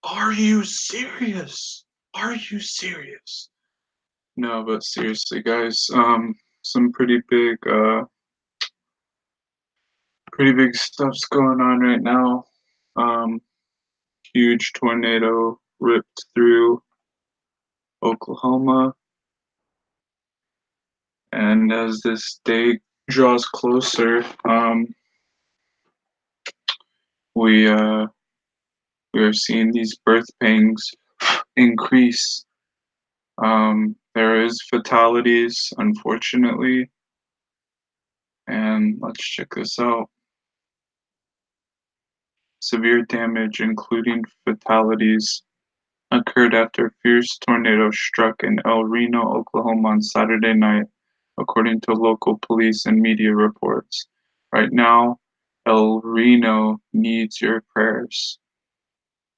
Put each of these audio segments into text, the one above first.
Are you serious? Are you serious? No, but seriously, guys, some pretty big stuff's going on right now. Um, Huge tornado ripped through Oklahoma, and as this day draws closer, we uh, we are seeing these birth pangs increase. There is fatalities, unfortunately, and let's check this out. Severe damage, including fatalities, occurred after a fierce tornado struck in El Reno, Oklahoma on Saturday night, according to local police and media reports. Right now, El Reno needs your prayers.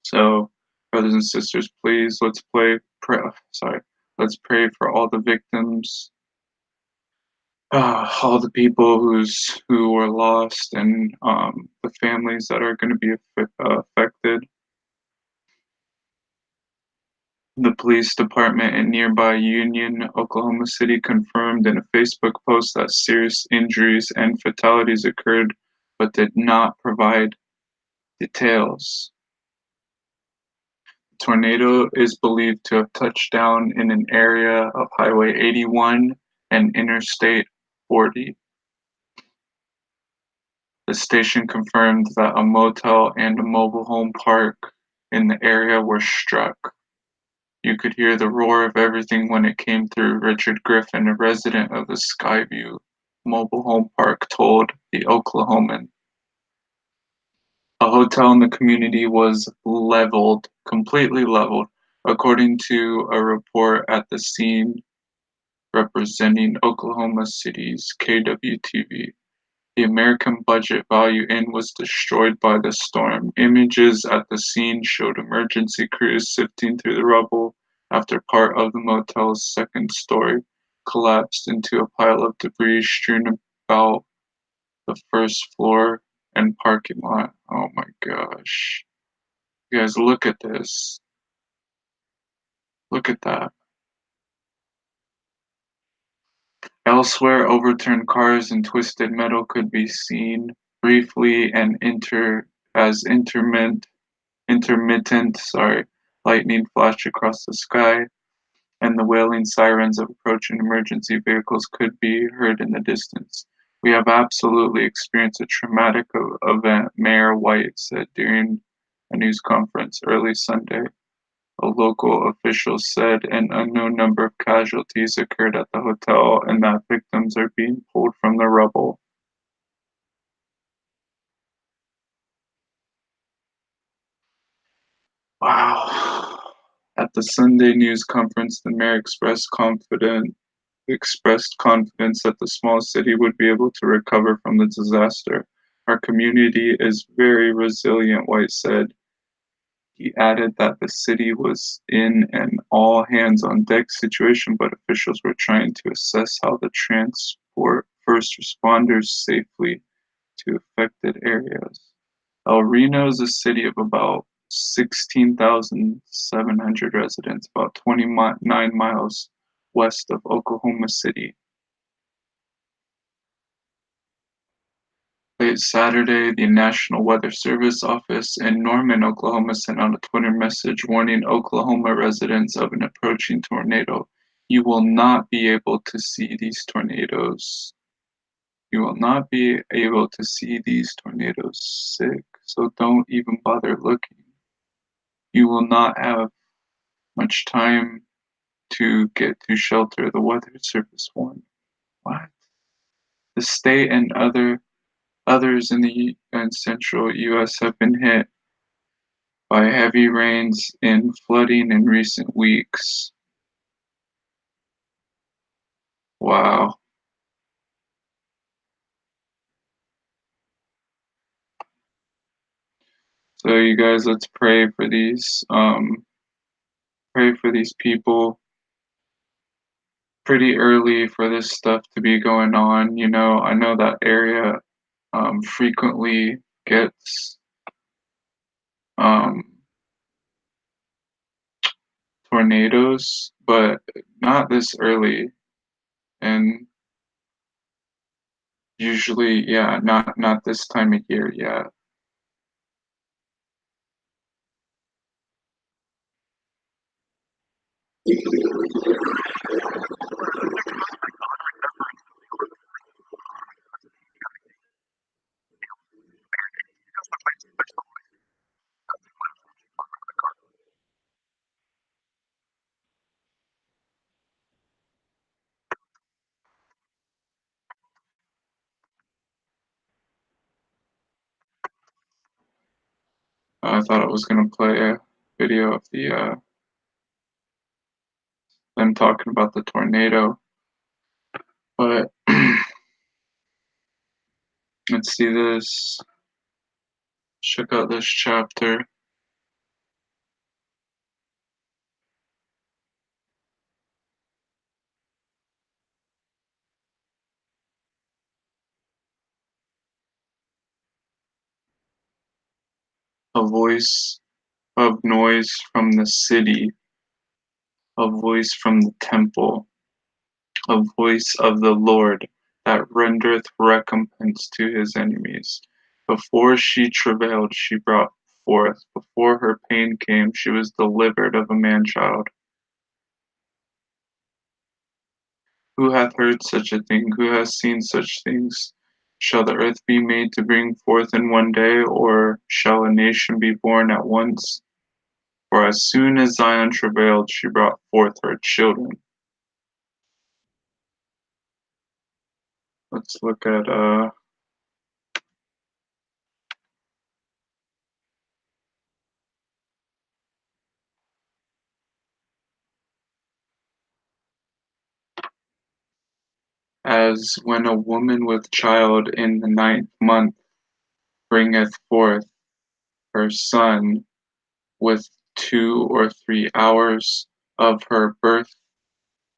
So, brothers and sisters, please let's pray for all the victims, all the people who were lost, and the families that are going to be affected. The police department in nearby Union, Oklahoma City confirmed in a Facebook post that serious injuries and fatalities occurred, but did not provide details. The tornado is believed to have touched down in an area of Highway 81 and Interstate 40. The station confirmed that a motel and a mobile home park in the area were struck. You could hear the roar of everything when it came through, Richard Griffin, a resident of the Skyview mobile home park, told the Oklahoman. A hotel in the community was leveled, completely leveled, according to a report at the scene representing Oklahoma City's KWTV. The American Budget Value Inn was destroyed by the storm. Images at the scene showed emergency crews sifting through the rubble after part of the motel's second story collapsed into a pile of debris strewn about the first floor and parking lot. Oh my gosh. You guys, look at this. Look at that. Elsewhere, overturned cars and twisted metal could be seen briefly and intermittent lightning flashed across the sky, and the wailing sirens of approaching emergency vehicles could be heard in the distance. We have absolutely experienced a traumatic event, Mayor White said during a news conference early Sunday. A local official said an unknown number of casualties occurred at the hotel and that victims are being pulled from the rubble. Wow. At the Sunday news conference, the mayor expressed confidence that the small city would be able to recover from the disaster. Our community is very resilient, White said. He added that the city was in an all hands on deck situation, but officials were trying to assess how to transport first responders safely to affected areas. El Reno is a city of about 16,700 residents, about 29 miles west of Oklahoma City. Late Saturday, the National Weather Service office in Norman, Oklahoma sent out a Twitter message warning Oklahoma residents of an approaching tornado. You will not be able to see these tornadoes. You will not be able to see these tornadoes sick, so don't even bother looking. You will not have much time to get to shelter, the Weather Service warned. What? The state and others in the and central U.S. have been hit by heavy rains and flooding in recent weeks. Wow. So you guys, let's pray for these people pretty early for this stuff to be going on. I know that area frequently gets um tornadoes, but not this early, and usually, yeah, not this time of year yet. I thought I was gonna play a video of them talking about the tornado, but let's see this. Check out this chapter. A voice of noise from the city, a voice from the temple, a voice of the Lord that rendereth recompense to his enemies. Before she travailed, she brought forth. Before her pain came, she was delivered of a man child. Who hath heard such a thing? Who has seen such things? Shall the earth be made to bring forth in one day, or shall a nation be born at once? For as soon as Zion travailed, she brought forth her children. Let's look at as when a woman with child in the 9th month bringeth forth her son with 2 or 3 hours of her birth,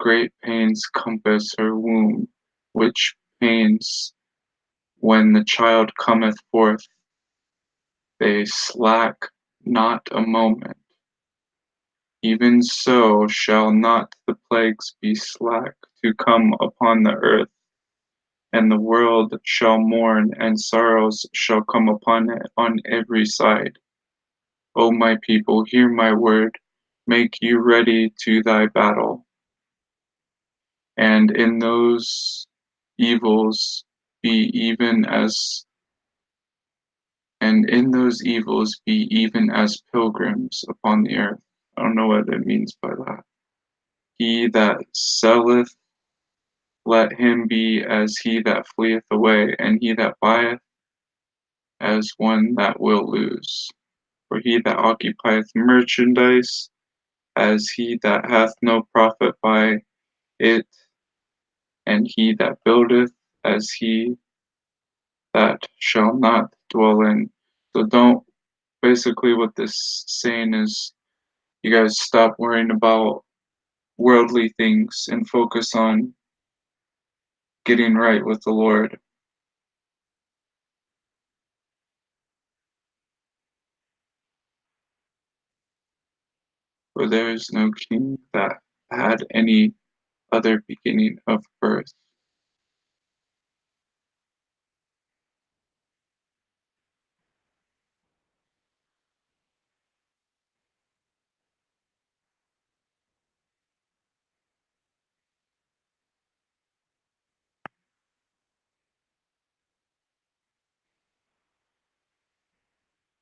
great pains compass her womb, which pains when the child cometh forth, they slack not a moment. Even so shall not the plagues be slack to come upon the earth, and the world shall mourn, and sorrows shall come upon it on every side. O my people, hear my word, make you ready to thy battle. And in those evils be even as and in those evils be even as pilgrims upon the earth. I don't know what it means by that. He that selleth, let him be as he that fleeth away, and he that buyeth as one that will lose. For he that occupieth merchandise, as he that hath no profit by it, and he that buildeth, as he that shall not dwell in. So don't, basically what this saying is, you guys stop worrying about worldly things and focus on getting right with the Lord. For there is no king that had any other beginning of birth.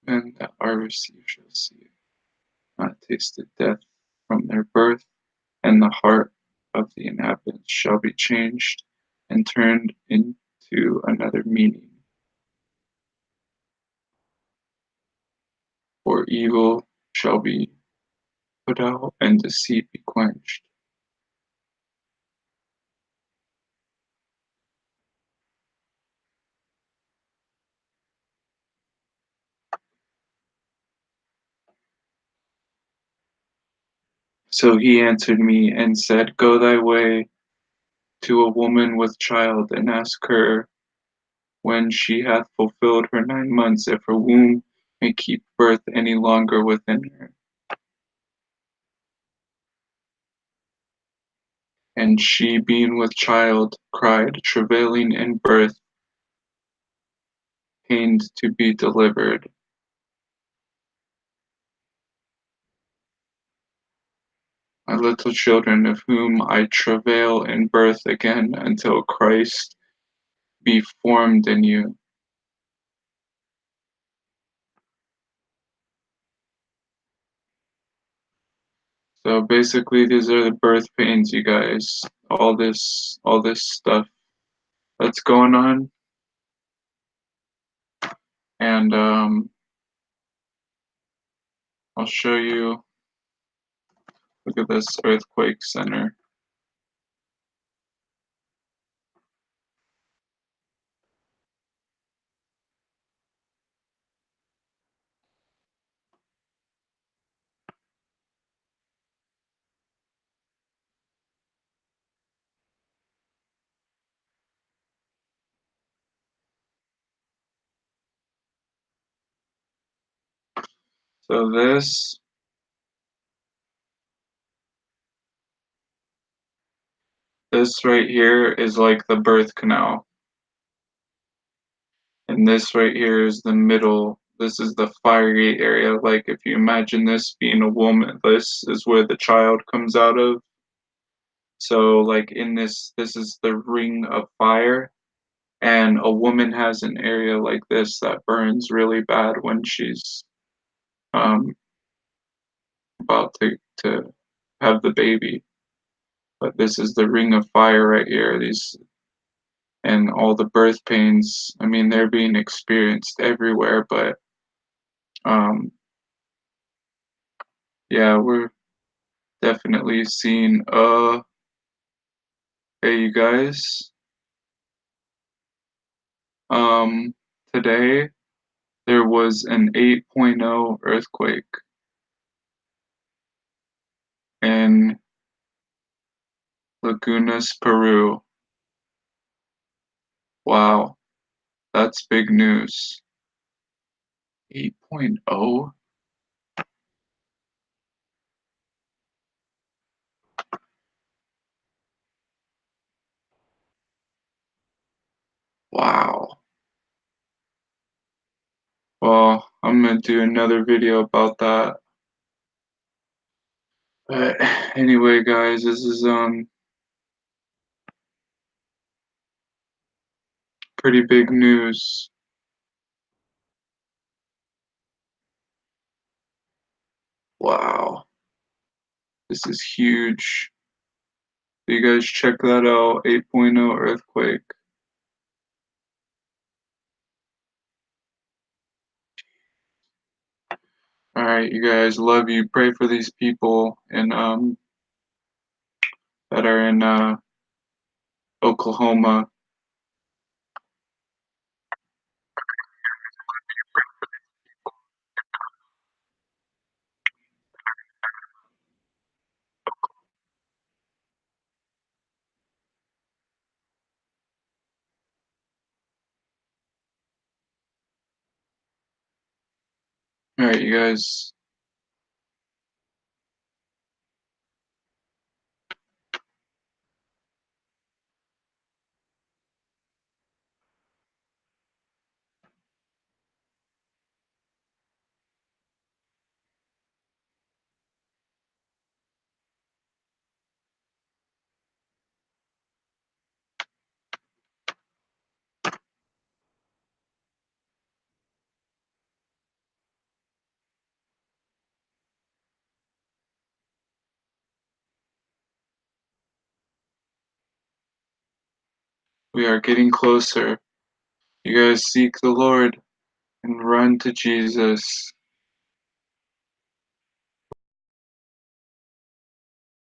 Men that are received shall see, not tasted death from their birth, and the heart of the inhabitants shall be changed and turned into another meaning. For evil shall be put out, and deceit be quenched. So he answered me and said, Go thy way to a woman with child, and ask her when she hath fulfilled her 9 months, if her womb may keep birth any longer within her. And she, being with child, cried, travailing in birth, pained to be delivered. My little children, of whom I travail in birth again until Christ be formed in you. So basically these are the birth pains, you guys. All this stuff that's going on. And I'll show you. Look at this earthquake center. So this right here is like the birth canal. And this right here is the middle. This is the fiery area. Like if you imagine this being a woman, this is where the child comes out of. So like in this is the ring of fire. And a woman has an area like this that burns really bad when she's um about to have the baby. But this is the ring of fire right here. These and all the birth pains. I mean, they're being experienced everywhere, but um yeah, we're definitely seeing hey you guys. Um Today there was an 8.0 earthquake in Lagunas, Peru. Wow, that's big news. 8.0? Wow. Well, I'm gonna do another video about that. But anyway, guys, this is pretty big news. Wow, this is huge. You guys check that out, 8.0 earthquake. All right, you guys, love you. Pray for these people in that are in Oklahoma. All right, you guys. We are getting closer. You guys seek the Lord and run to Jesus.